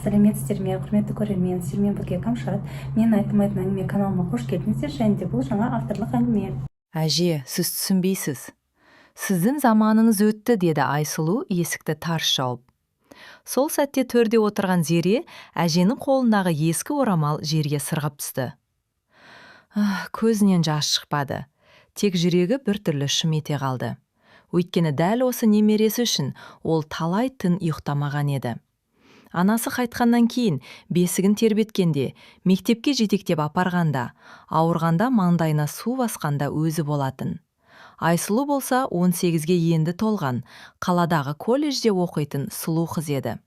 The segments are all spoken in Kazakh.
Сәлеметсіздер ме, құрметті көрермен, сіздермен бірге Камшат. Мен айтылмайтын әңгіме каналыма қош келдіңіздер, және де бұл жаңа авторлық әңгіме. Әже, сіз түсінбейсіз. Сіздің заманыңыз өтті, деді Айсұлу есікті тарс жауып. Сол сәтте төрде отырған Зере әженің қолындағы ескі орамал жерге сырғып түсті. Көзінен жас шықпады. Тек жүрегі біртүрлі шым ете қалды. Өйткені дәл осы немересі үшін ол талай түн ұйықтамаған еді. Анасы қайтқаннан кейін бесігін тербеткенде, мектепке жетектеп апарғанда, ауырғанда маңдайына су басқанда өзі болатын. Айсұлу болса 18-ге енді толған, қаладағы колледжде оқитын сұлу қыз еді.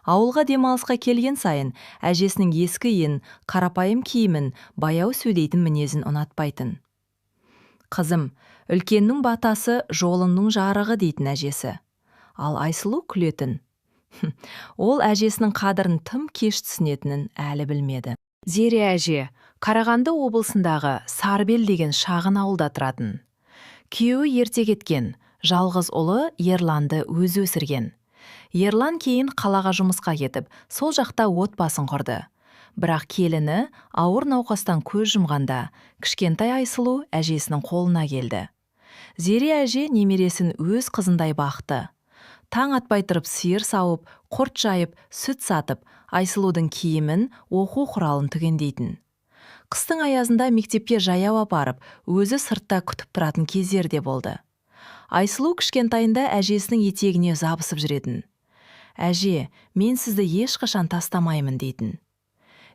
Ауылға демалысқа келген сайын әжесінің ескі иін, қарапайым киімін, баяу сөйлейтін мінезін ұнатпайтын. Қызым, үлкеннің батасы жолыңның жарығы дейтін әжесі. Ал Айсұлу күлетін. Ол әжесінің қадірін тым кеш түсінетінін әлі білмеді. Зере әже Қарағанды облысындағы Сарбел деген шағын ауылда тұратын. Күйеуі ерте кеткен, жалғыз ұлы Ерланды өзі өсірген. Ерлан кейін қалаға жұмысқа кетіп, сол жақта отбасын құрды. Бірақ келіні ауыр науқастан көз жұмғанда, кішкентай Айсұлу әжесінің қолына келді. Зере әже немересін өз қызындай бақты. Таң атпай тұрып сиыр сауып, құрт жайып, сүт сатып, Айсұлудың киімін, оқу құралын түгендейтін. Қыстың аязында мектепке жаяу апарып, өзі сыртта күтіп тұратын кездер де болды. Айсұлу кішкентайында әжесінің етегіне жабысып жүретін. Әже, мен сізді ешқашан тастамаймын дейтін.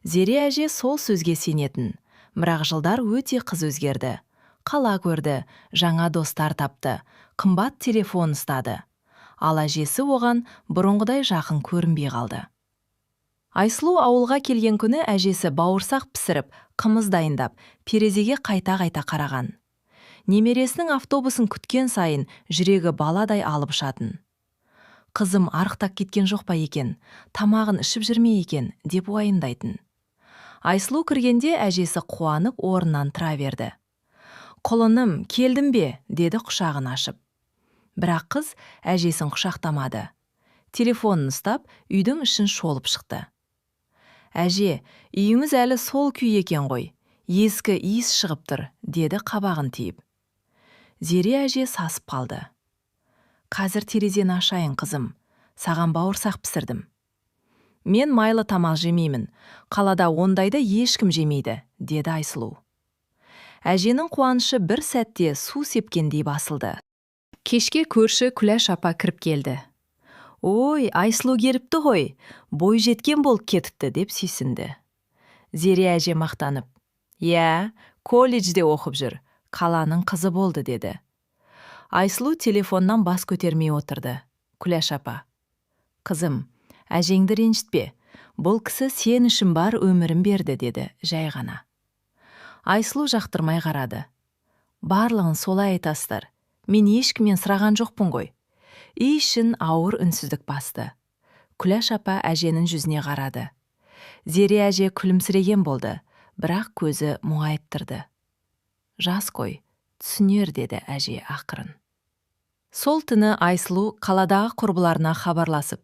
Зере әже сол сөзге сенетін. Бірақ жылдар өте қыз өзгерді. Қала көрді, жаңа достар тапты, қымбат телефон ұстады. Ал әжесі оған бұрынғыдай жақын көрінбей қалды. Айсұлу ауылға келген күні әжесі бауырсақ пісіріп, қымыз дайындап, перезеге қайта-қайта қараған. Немересінің автобусын күткен сайын жүрегі баладай алып ұшатын. Қызым арықтап кеткен жоқ па екен, тамағын ішіп жүрме екен, деп уайымдайтын. Айсұлу кіргенде әжесі қуанып орнынан тұра берді. Құлыным, келдің бе, деді құшағын ашып. Бірақ қыз әжесін құшақтамады. Телефонын ұстап, үйдің ішін шолып шықты. Әже, үйіңіз әлі сол күй екен ғой, ескі иіс шығып тұр, деді қабағын тиіп. Зере әже сасып қалды. Қазір терезені ашайын, қызым, саған бауырсақ пісірдім. Мен майлы тамақ жемеймін, қалада ондайды ешкім жемейді, деді Айсұлу. Әженің қуанышы бір сәтте су сепкендей басылды. Кешке көрші Күләш апа кіріп келді. Ой, Айсұлу келіпті ғой, бой жеткен болып кетіпті, деп сүйсінді. Зере әже мақтанып, колледжде оқып жүр, қаланың қызы болды, деді. Айсұлу телефоннан бас көтермей отырды. Күләш апа, қызым, әжеңді ренжітпе, бұл кісі сен үшін бар өмірін берді, деді жай ғана. Айсұлу жақтырмай қарады. Барлығын солай айтасыздар. Мен ешкіммен сұраған жоқпын ғой. Үй ішін ауыр үнсіздік басты. Күләш апа әженің жүзіне қарады. Зере әже күлімсіреген болды, бірақ көзі мұңайып тұрды. Жас қой, түсінер, деді әже ақырын. Сол түні Айсұлу қаладағы құрбыларына хабарласып,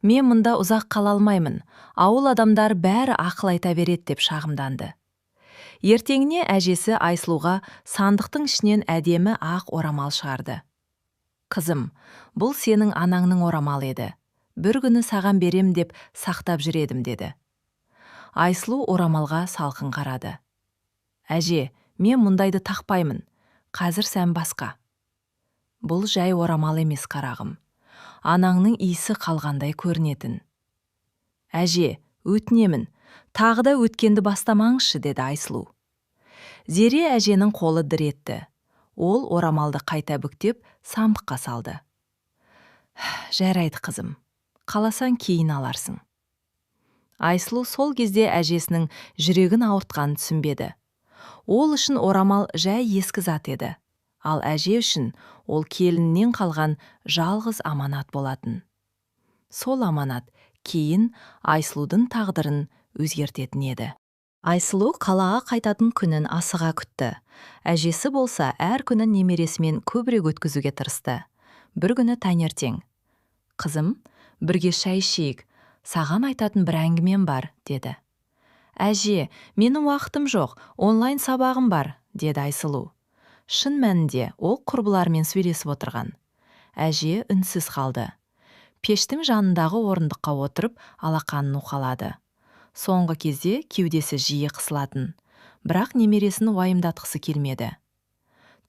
мен мұнда ұзақ қала алмаймын, ауыл адамдар бәрі ақыл айта береді, деп шағымданды. Ертеңіне әжесі Айсұлуға сандықтың ішінен әдемі ақ орамал шығарды. Қызым, бұл сенің анаңның орамалы еді. Бір күні саған берем деп сақтап жүредім, деді. Айсұлу орамалға салқын қарады. Әже, мен мұндайды тақпаймын. Қазір сән басқа. Бұл жай орамал емес, қарағым. Анаңның иісі қалғандай көрінетін. Әже, өтінемін. Тағы да өткенді бастамаңызшы, деді Айсұлу. Зере әженің қолы дір етті. Ол орамалды қайта бүктеп, сандыққа салды. Жарайды, қызым, қаласаң кейін аларсың. Айсұлу сол кезде әжесінің жүрегін ауыртқанын түсінбеді. Ол үшін орамал жай ескі зат еді. Ал әже үшін ол келіннен қалған жалғыз аманат болатын. Сол аманат кейін Айсұлудың тағдырын өзгертетін еді. Айсұлу қалаға қайтатын күнін асыға күтті. Әжесі болса әр күнін немересімен көбірек өткізуге тырысты. Бір күні таңертең. Қызым, бірге шай ішейік, Саған айтатын бір әңгімем бар, деді. Әже, менің уақытым жоқ, онлайн сабағым бар, деді Айсұлу. Шын мәнінде ол құрбылармен сөйлесіп отырған. Әже үнсіз қалды. Пештің жанындағы орындыққа отырып алақанын уқалады. Соңғы кезде кеудесі жиі қысылатын, бірақ немересін уайымдатқысы келмеді.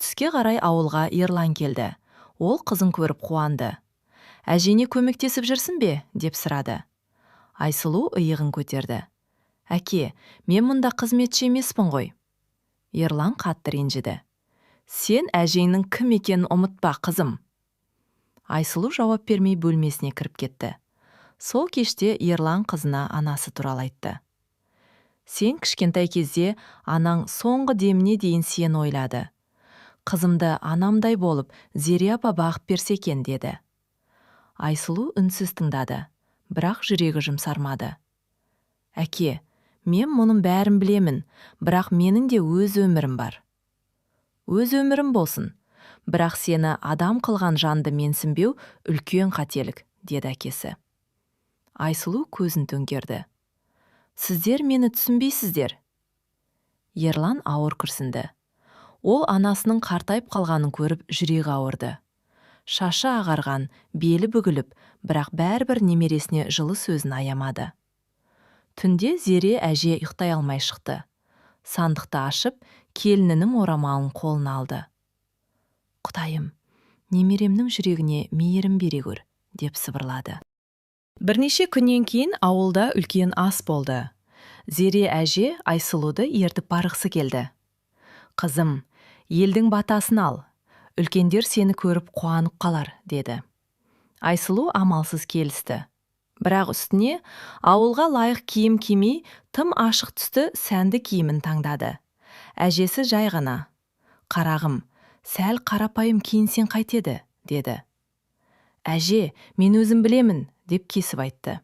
Түске қарай ауылға Ерлан келді. Ол қызын көріп қуанды. Әжене көмектесіп жүрсің бе? Деп сұрады. Айсұлу иығын көтерді. Әке, мен мұнда қызметші емеспін ғой. Ерлан қатты ренжіді. Сен әжеңнің кім екенін ұмытпа, қызым. Айсұлу жауап бермей бөлмесіне кіріп кетті. Сол кеште Ерлан қызына анасы туралы айтты. Сен кішкентай кезде анаң соңғы деміне дейін сен ойлады. Қызымды анамдай болып, Зере апа бағып берсе екен, деді. Айсұлу үнсіз тыңдады, бірақ жүрегі жұмсармады. Әке, мен мұның бәрін білемін, бірақ менің де өз өмірім бар. Өз өмірім болсын, бірақ сені адам қылған жанды менсінбеу үлкен қателік, деді әкесі. Айсұлу көзін төңкерді. Сіздер мені түсінбейсіздер. Ерлан ауыр күрсінді. Ол анасының қартайып қалғанын көріп жүрегі ауырды. Шашы ағарған, белі бүгіліп, бірақ бәрібір немересіне жылы сөзін аямады. Түнде Зере әже ұйықтай алмай шықты. Сандықты ашып, келінінің орамалын қолына алды. Құдайым, немеремнің жүрегіне мейірім бере көр, деп сыбырлады. Бірнеше күннен кейін ауылда үлкен ас болды. Зере әже Айсұлуды ертіп барғысы келді. Қызым, елдің батасын ал, үлкендер сені көріп қуанып қалар, деді. Айсұлу амалсыз келісті. Бірақ үстіне ауылға лайық киім кимей, тым ашық түсті сәнді киімін таңдады. Әжесі жай ғана. Қарағым, сәл қарапайым киінсең қайтеді, деді. Әже, мен өзім білемін, деп кесіп айтты.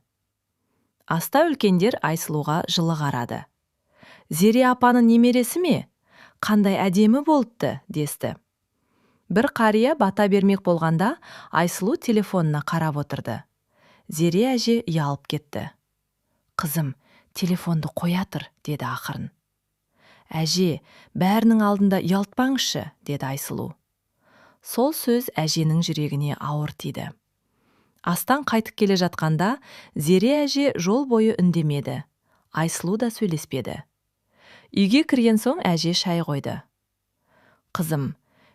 Аста үлкендер Айсұлуға жылы қарады. Зере апаның немересі ме? Қандай әдемі болыпты, десті. Бір қария бата бермек болғанда, Айсұлу телефонына қарап отырды. Зере әже ұялып кетті. Қызым, телефонды қоя тұр, деді ақырын. Әже, бәрінің алдында ұялтпаңызшы, деді Айсұлу. Сол сөз әженің жүрегіне ауыр тиді. Астан қайтып келе жатқанда, Зере әже жол бойы үндемеді. Айсұлу да сөйлеспеді. Үйге кірген соң әже шай қойды. Қызым,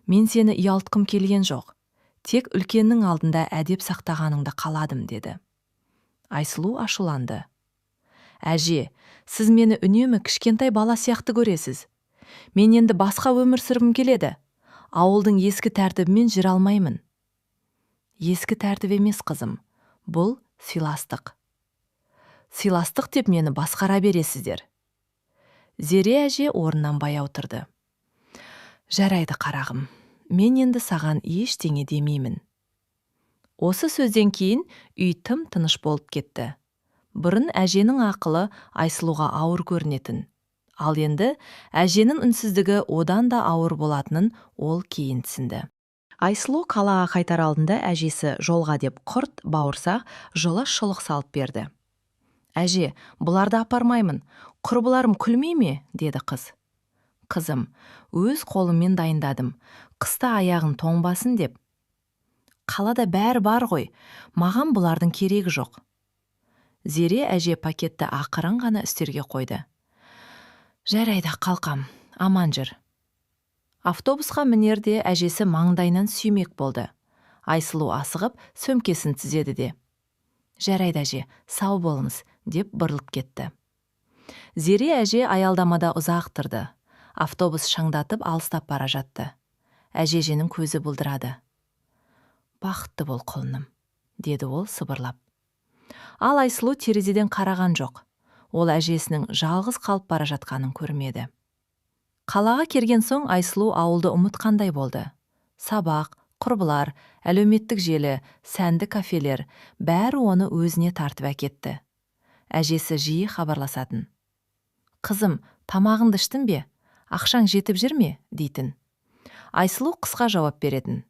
мен сені ұялтқым келген жоқ. Тек үлкеннің алдында әдеп сақтағаныңды қаладым, деді. Айсұлу ашуланды. Әже, сіз мені үнемі кішкентай бала сияқты көресіз. Мен енді басқа өмір сүргім келеді. Ауылдың ескі тәртібімен жүре алмаймын. Ескі тәртіп емес, қызым. Бұл сыйластық. Сыйластық деп мені басқара бересіздер. Зере әже орнынан баяу тұрды. Жарайды, қарағым. Мен енді саған ештеңе демеймін. Осы сөзден кейін үй тым тыныш болып кетті. Бұрын әженің ақылы Айсұлуға ауыр көрінетін. Ал енді әженің үнсіздігі одан да ауыр болатынын ол кейін түсінді. Айсұлу қалаға қайтар алдында әжесі жолға деп құрт, бауырсақ, жылы шұлық салып берді. Әже, бұларды апармаймын, құрбыларым күлмей ме? Деді қыз. Қызым, өз қолыммен дайындадым, қыста аяғын тоңбасын деп. Қалада бәрі бар ғой, маған бұлардың керегі жоқ. Зере әже пакетті ақырын ғана үстерге қойды. Жарайды, қалқам, аман жүр. Автобусқа мінерде әжесі маңдайынан сүймек болды. Айсұлу асығып сөмкесін тізеді де. Жарайды әже, сау болыңыз, деп бұрылып кетті. Зере әже аялдамада ұзақ тұрды. Автобус шаңдатып алыстап бара жатты. Әженің көзі бұлдырады. Бақытты бол, құлыным, деді ол сыбырлап. Ал Айсұлу терезеден қараған жоқ. Ол әжесінің жалғыз қалып бара жатқанын көрмеді. Қалаға келген соң Айсұлу ауылды ұмытқандай болды. Сабақ, құрбылар, әлеуметтік желі, сәнді кафелер, бәрі оны өзіне тартып әкетті. Әжесі жиі хабарласатын. Қызым, тамағыңды іштің бе? Ақшаң жетіп жүр ме? Дейтін. Айсұлу қысқа жауап беретін.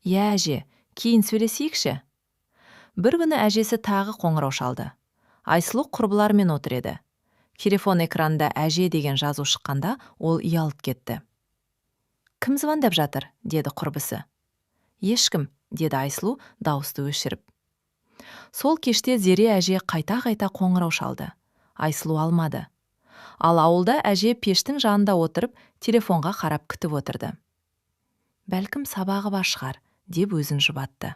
Иә әже, кейін сөйлесейікші. Бір күні әжесі тағы қоңырау шалды. Айсұлу құрбылармен отыр еді. Телефон экранында әже деген жазу шыққанда ол ұялып кетті. «Кім звондап жатыр?» деді құрбысы. «Ешкім», деді Айсұлу дауысты өшіріп. Сол кеште Зере әже қайта-қайта қоңырау шалды. Айсұлу алмады. Ал ауылда әже пештің жанында отырып, телефонға қарап күтіп отырды. «Бәлкім сабағы бар шығар», деп өзін жұбатты.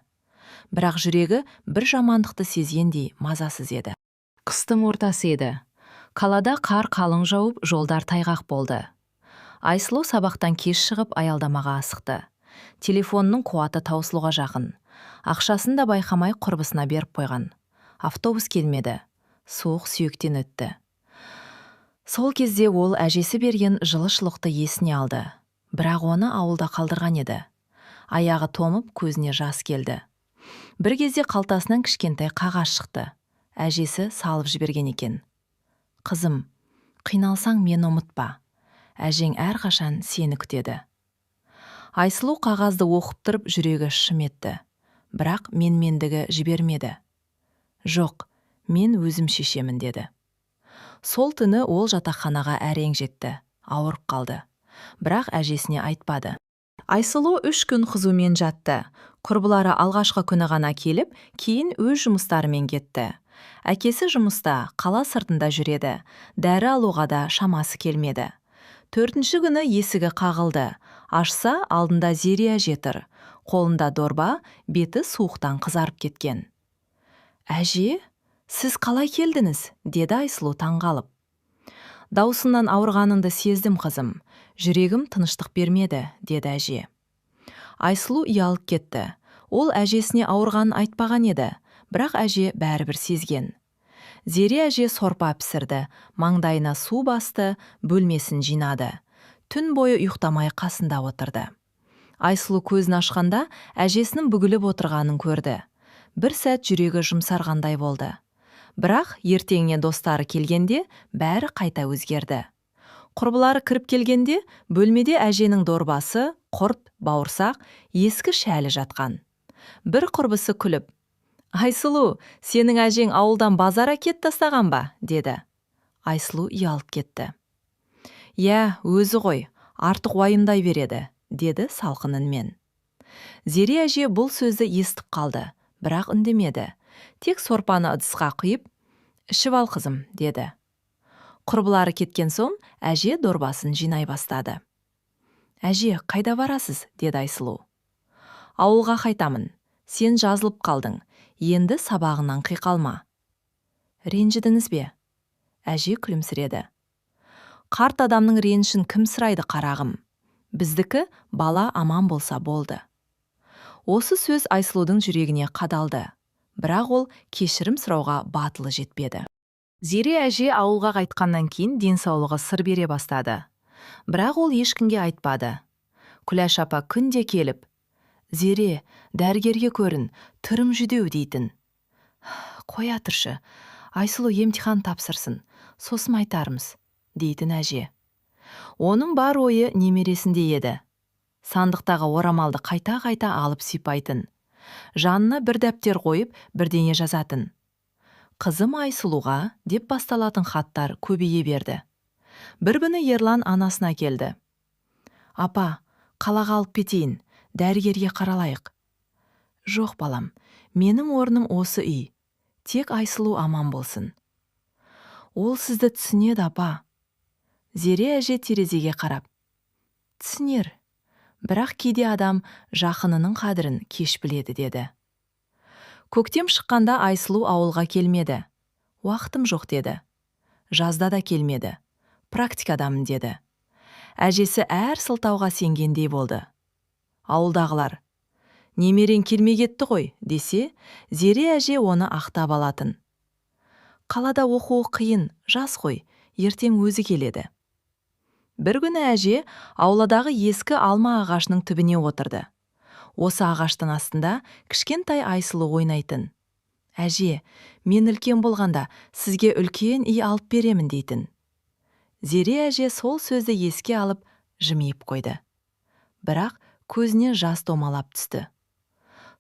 Бірақ жүрегі бір жамандықты сезгендей мазасыз еді. Қыстың ортасы еді. Қалада қар қалың жауып, жолдар тайғақ болды. Айсұлу сабақтан кеш шығып аялдамаға асықты. Телефонның қуаты таусылуға жақын. Ақшасын да байқамай құрбысына беріп қойған. Автобус келмеді. Суық сүйектен өтті. Сол кезде ол әжесі берген жылы шұлықты есіне алды. Бірақ оны ауылда қалдырған еді. Аяғы томып, көзіне жас келді. Бір кезде қалтасынан кішкентай қағаз шықты. Әжесі салып жіберген екен. «Қызым, қиналсаң мені ұмытпа. Әжең әрқашан сені күтеді». Айсұлу қағазды оқып тұрып жүрегі шым етті. Бірақ менмендігі жібермеді. «Жоқ, мен өзім шешемін» деді. Сол түні ол жатақханаға әрең жетті, ауырып қалды. Бірақ әжесіне айтпады. Айсұлу 3 күн қызумен жатты. Құрбылары алғашқы күні ғана келіп, кейін өз жұмыстарымен кетті. Әкесі жұмыста, қала сыртында жүреді. Дәрі алуға да шамасы келмеді. 4-ші күні есігі қағылды. Ашса, алдында Зере әже тұр. Қолында дорба, беті суықтан қызарып кеткен. «Әже, сіз қалай келдіңіз?» деді Айсұлу таңғалып. «Даусынан ауырғаныңды сездім, қызым. Жүрегім тыныштық бермеді», деді әже. Айсұлу ұялып кетті. Ол әжесіне ауырғанын айтпаған еді, бірақ әже бәрібір сезген. Зере әже сорпа пісірді, маңдайына су басты, бөлмесін жинады. Түн бойы ұйықтамай қасында отырды. Айсұлу көзін ашқанда әжесінің бүгіліп отырғанын көрді. Бір сәт жүрегі жұмсарғандай болды. Бірақ ертеңіне достары келгенде бәрі қайта өзгерді. Құрбылары кіріп келгенде бөлмеде әженің дорбасы, құрт, бауырсақ, ескі шәлі жатқан. Бір құрбысы күліп: «Айсұлу, сенің әжең ауылдан базар әкет тастаған ба?» деді. Айсұлу ұялып кетті. «Я, өзі ғой, артық уайымдай береді», деді салқын үнмен. Зере әже бұл сөзді естіп қалды, бірақ үндемеді. Тек сорпаны ыдысқа құйып: «Ішіп ал, қызым», деді. Құрбылары кеткен соң, әже дорбасын жинай бастады. «Әже, қайда барасыз?» деді Айсұлу. «Ауылға қайтамын. Сен жазылып қалдың. Енді сабағынан қиқалма». «Ренжідіңіз бе?» Әже күлімсіреді. «Қарт адамның ренішін кім сұрайды, қарағым? Біздікі бала аман болса болды». Осы сөз Айсұлудың жүрегіне қадалды. Бірақ ол кешірім сұрауға батылы жетпеді. Зере әже ауылға қайтқаннан кейін денсаулығы сыр бере бастады. Бірақ ол ешкімге айтпады. Күләш апа күнде келіп: «Зере, дәрігерге көрін, түрім жүдеу» дейтін. «Қоя тұршы, Айсұлу емтихан тапсырсын, сосын айтармыз», дейтін әже. Оның бар ойы немересінде еді. Сандықтағы орамалды қайта-қайта алып сипайтын. Жанына бір дәптер қойып, бірдеңе жазатын. «Қызым Айсұлуға» деп басталатын хаттар көбейе берді. Бір күні Ерлан анасына келді. «Апа, қалаға алып кетейін, дәрігерге қаралайық». «Жоқ, балам, менің орным осы үй. Тек Айсұлу аман болсын». «Ол сізді түсінеді, апа». Зере әже терезеге қарап: «Түсінер. Бірақ кейде адам жақынының қадірін кеш біледі», деді. Көктем шыққанда Айсұлу ауылға келмеді. «Уақытым жоқ», деді. Жазда да келмеді. «Практикадамын», деді. Әжесі әр сылтауға сенгендей болды. Ауылдағылар: «Немерең келмей кетті ғой», десе, Зере әже оны ақтап алатын. «Қалада оқуы қиын, жас қой, ертең өзі келеді». Бір күні әже ауладағы ескі алма ағашының түбіне отырды. Осы ағаштың астында кішкентай Айсұлу ойнайтын. «Әже, мен үлкен болғанда сізге үлкен үй алып беремін» дейтін. Зере әже сол сөзді еске алып жымиып қойды. Бірақ көзіне жас домалап түсті.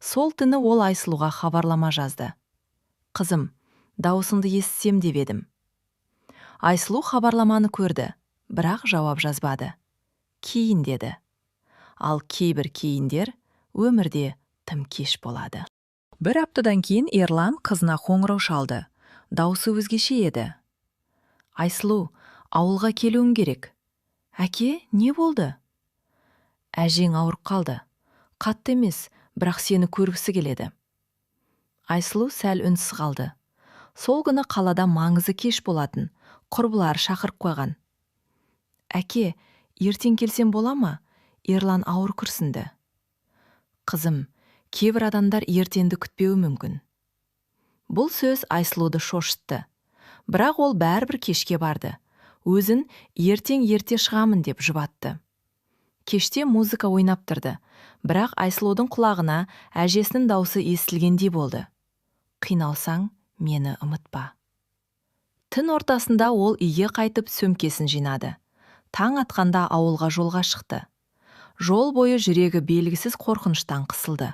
Сол түні ол Айсұлуға хабарлама жазды. «Қызым, Даусыңды естісем деп едім. Айсұлу хабарламаны көрді, бірақ жауап жазбады. Кейін деді. Ал кейбір кейіндер өмірде тым кеш болады. Бір аптадан кейін Ерлан қызына қоңырау шалды. Даусы өзгеше еді. Айсұлу, ауылға келуің керек. Әке, не болды? Әжең ауырып қалды. Қатты емес, бірақ сені көргісі келеді. Айсұлу сәл үнсіз қалды. Сол күні қалада маңызы кеш болатын, құрбылар шақырып қойған. Әке, ертең келсем бола ма? Ерлан ауыр күрсінді. Қызым, кейбір адамдар ертеңді күтпеуі мүмкін. Бұл сөз Айсұлуды шошытты. Бірақ ол бәрібір кешке барды. Өзін ертең ерте шығамын деп жұбатты. Кеште музыка ойнап тұрды, бірақ Айсұлудың құлағына әжесінің даусы естілгендей болды. Қиналсаң, мені ұмытпа. Түн ортасында ол үйге қайтып сөмкесін жинады. Таң атқанда ауылға жолға шықты. Жол бойы жүрегі белгісіз қорқыныштан қысылды.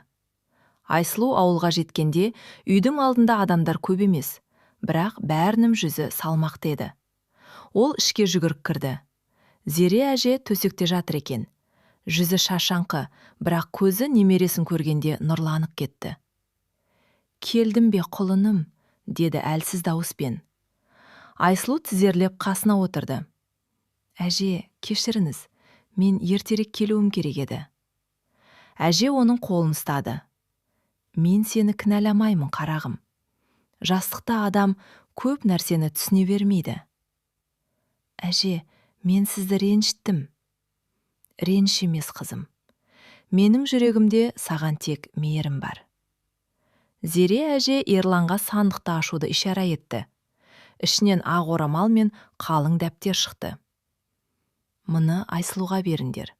Айсұлу ауылға жеткенде үйдің алдында адамдар көп емес, бірақ бәрінің жүзі салмақты еді. Ол ішке жүгіріп кірді. Зере әже төсекте жатыр екен. Жүзі шашаңқы, бірақ көзі немересін көргенде нұрланып кетті. Келдім бе құлыным, деді әлсіз дауыспен. Айсұлу тізерлеп қасына отырды. Әже, кешіріңіз, мен ертерек келуім керек еді. Әже оның қолын ұстады. Мен сені кінәламаймын, қарағым. Жастықта адам көп нәрсені түсіне бермейді. Әже, мен сізді ренжіттім. Реніш емес, қызым. Менің жүрегімде саған тек мейірім бар. Зере әже Ерланға сандықты ашуды ишара етті. Ішінен ақ орамал мен қалың дәптер шықты. Мұны Айсұлуға беріңдер.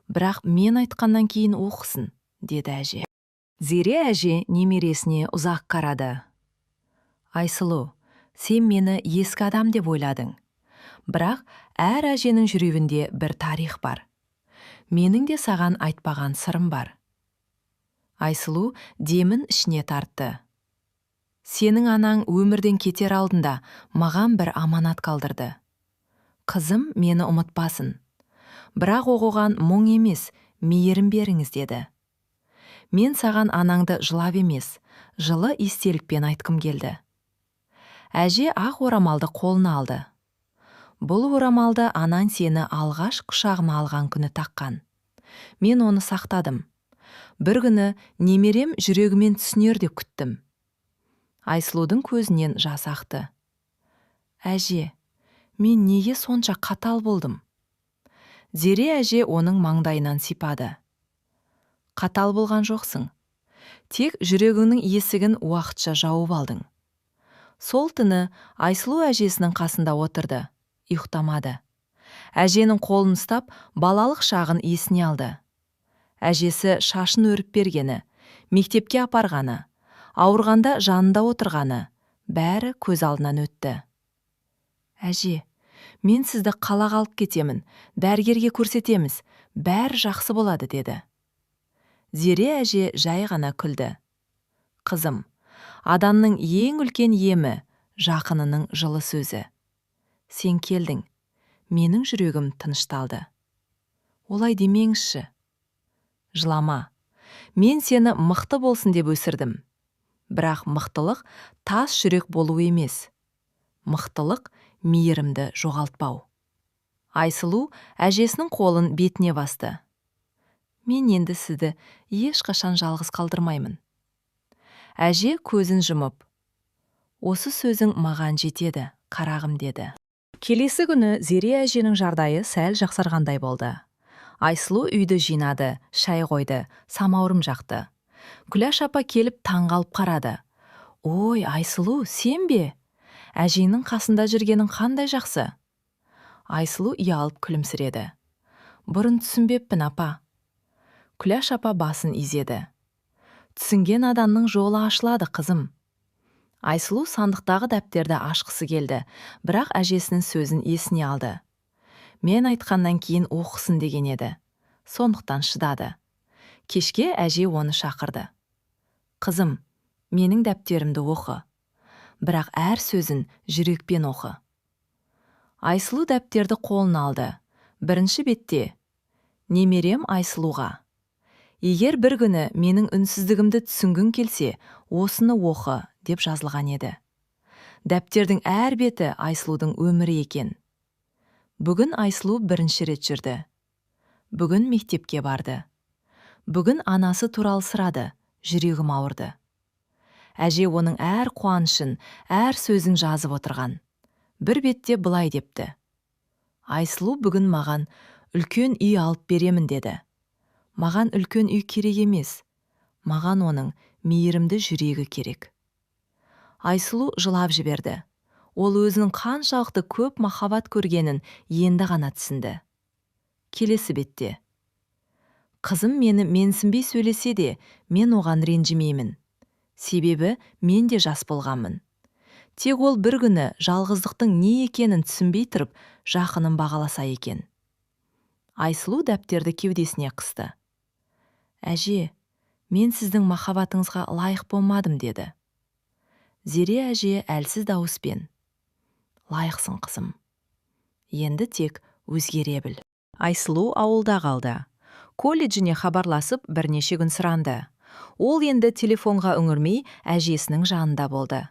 Бірақ мен айтқаннан кейін оқысын, деді әже. Зере әже немересіне ұзақ қарады. Айсұлу, сен мені ескі адам деп ойладың. Бірақ әр әженің жүрегінде бір тарих бар. Менің де саған айтпаған сырым бар. Айсұлу демін ішіне тартты. Сенің анаң өмірден кетер алдында маған бір аманат қалдырды. Қызым мені ұмытпасын. Бірақ оған мұң емес, мейірім беріңіз деді. Мен саған анаңды жылап емес, жылы естелікпен айтқым келді. Әже ақ орамалды қолына алды. Бұл орамалды анаң сені алғаш құшағына алған күні таққан. Мен оны сақтадым. Бір күні немерем жүрегімен түсінер деп күттім. Айсұлудың көзінен жас ақты. Әже, мен неге сонша қатал болдым? Зере әже оның маңдайынан сипады. Қатал болған жоқсың. Тек жүрегіңнің есігін уақытша жауып алдың. Сол түні Айсұлу әжесінің қасында отырды. Ұйықтамады. Әженің қолын ұстап, балалық шағын есіне алды. Әжесі шашын өріп бергені, мектепке апарғаны, ауырғанда жанында отырғаны, бәрі көз алдынан өтті. Әже, мен сізді қалаға алып кетемін, дәрігерге көрсетеміз, бәрі жақсы болады, деді. Зере әже жай ғана күлді. Қызым, адамның ең үлкен емі жақынының жылы сөзі. Сен келдің, менің жүрегім тынышталды. Олай демеңізші. Жылама. Мен сені мықты болсын деп өсірдім. Бірақ мықтылық тас жүрек болу емес. Мықтылық мейірімді жоғалтпау. Айсұлу әжесінің қолын бетіне басты. Мен енді сізді ешқашан жалғыз қалдырмаймын. Әже көзін жұмып. Осы сөзің маған жетеді, қарағым, деді. Келесі күні Зере әженің жағдайы сәл жақсарғандай болды. Айсұлу үйді жинады, шай қойды, самаурын жақты. Күләш апа келіп таңғалып қарады. Ой, Айсұлу, сен бе? Әжеңнің қасында жүргенің қандай жақсы? Айсұлу ұялып күлімсіреді. Бұрын түсінбеппін, апа. Күләш апа басын изеді. Түсінген адамның жолы ашылады, қызым. Айсұлу сандықтағы дәптерді ашқысы келді, бірақ әжесінің сөзін есіне алды. Мен айтқаннан кейін оқысын деген еді. Сондықтан шыдады. Кешке әже оны шақырды. Қызым, менің дәптерімді оқы. бірақ әр сөзін жүрекпен оқы. Айсұлу дәптерді қолына алды. Бірінші бетте: немерем Айсұлуға. Егер бір күні менің үнсіздігімді түсінгің келсе, осыны оқы, деп жазылған еді. Дәптердің әр беті Айсұлудың өмірі екен. Бүгін Айсұлу бірінші рет жүрді. Бүгін мектепке барды. Бүгін анасы туралы сұрады, жүрегім ауырды. Әже оның әр қуанышын, әр сөзін жазып отырған. Бір бетте былай депті: Айсұлу бүгін маған үлкен үй алып беремін деді. Маған үлкен үй керек емес, маған оның мейірімді жүрегі керек. Айсұлу жылап жіберді. Ол өзінің қаншалықты көп махаббат көргенін енді ғана түсінді. Келесі бетте: қызым мені менсінбей сөйлесе де, мен оған ренжімеймін. Себебі мен де жас болғанмын. Тек ол бір күні жалғыздықтың не екенін түсінбей тұрып, жақынын бағаласа екен. Айсұлу дәптерді кеудесіне қысты. Әже, мен сіздің махаббатыңызға лайық болмадым, деді. Зере әже әлсіз дауыспен: лайықсың, қызым. Енді тек өзгере біл. Айсұлу ауылда қалды. Колледжіне хабарласып бірнеше күн сұранды. Ол енді телефонға үңірмей әжесінің жанында болды.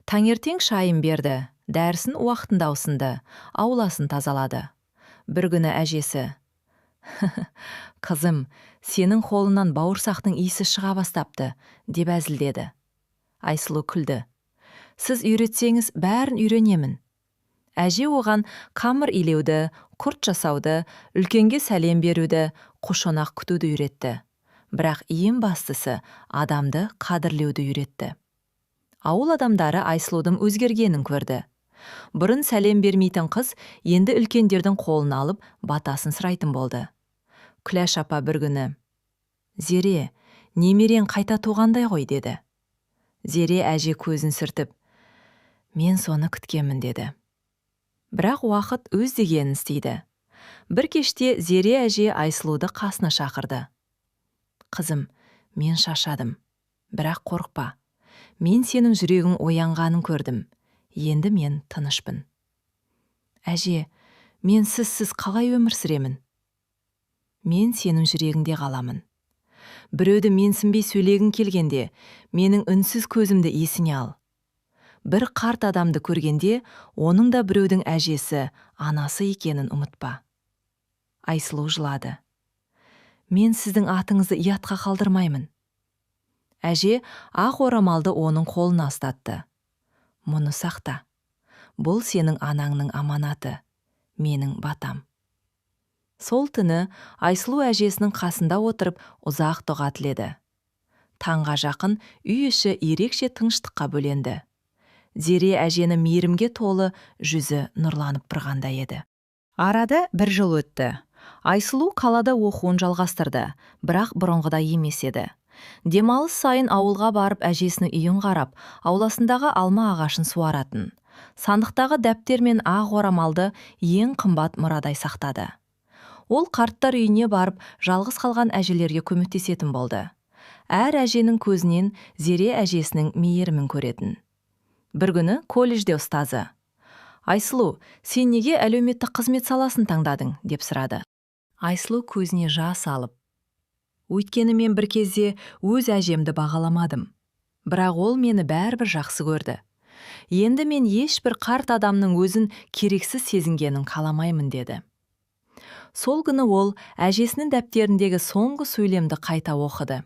Таңертең шайын берді, дәрісін уақытында ұсынды, ауласын тазалады. Бір күні әжесі: қызым, сенің қолынан бауырсақтың иісі шыға бастапты, деп әзілдеді. Айсұлу күлді. Сіз үйретсеңіз, бәрін үйренемін. Әже оған қамыр илеуді, құрт жасауды, үлкенге сәлем беруді, қошонақ күтуді үйретті. Бірақ ең бастысы адамды қадірлеуді үйретті. Ауыл адамдары Айсұлудың өзгергенін көрді. Бұрын сәлем бермейтін қыз енді үлкендердің қолын алып батасын сұрайтын болды. Күләш апа бір күні: Зере, немерең қайта туғандай ғой, деді. Зере әже көзін сүртіп: мен соны күткенмін, деді. Бірақ уақыт өз дегенін істейді. Бір кеште Зере әже Айсұлуды қасына шақырды. Қызым, мен шашадым, бірақ қорықпа. Мен сенің жүрегің оянғанын көрдім. Енді мен тынышпын. Әже, мен сізсіз қалай өмір сүремін? Мен сенің жүрегіңде қаламын. Біреуді менсінбей сөйлегің келгенде, менің үнсіз көзімді есіне ал. Бір қарт адамды көргенде, оның да біреудің әжесі, анасы екенін ұмытпа. Айсұлу жылады. Мен сіздің атыңызды ұятқа қалдырмаймын. Әже ақ орамалды оның қолына ұстатты. Мұны сақта. Бұл сенің анаңның аманаты, менің батам. Сол түні Айсұлу әжесінің қасында отырып ұзақ дұға тіледі. Таңға жақын үй іші ерекше тыныштыққа бөленді. Зере әжені мейірімге толы жүзі нұрланып тұрғандай еді. Арада бір жыл өтті. Айсұлу қалада оқуын жалғастырды, бірақ бұрынғыдай емес еді. Демалыс сайын ауылға барып әжесінің үйін қарап, ауласындағы алма ағашын суаратын. Сандықтағы дәптер мен ақ орамалды ең қымбат мұрадай сақтады. Ол қарттар үйіне барып, жалғыз қалған әжелерге көмектесетін болды. Әр әженің көзінен Зере әжесінің мейірімін көретін. Бір күні колледжде ұстазы: Айсұлу, сен неге әлеуметтік қызмет саласын таңдадың, деп сұрады. Айсұлу көзіне жас алып: өйткені мен бір кезде өз әжемді бағаламадым. Бірақ ол мені бәрібір жақсы көрді. Енді мен ешбір қарт адамның өзін керексіз сезінгенін қаламаймын, деді. Сол күні ол әжесінің дәптеріндегі соңғы сөйлемді қайта оқыды.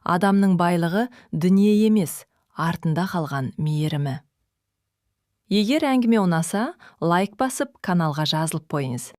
Адамның байлығы дүние емес, артында қалған мейірімі. Егер әңгіме ұнаса, лайк басып, каналға жазылып қойыңыз.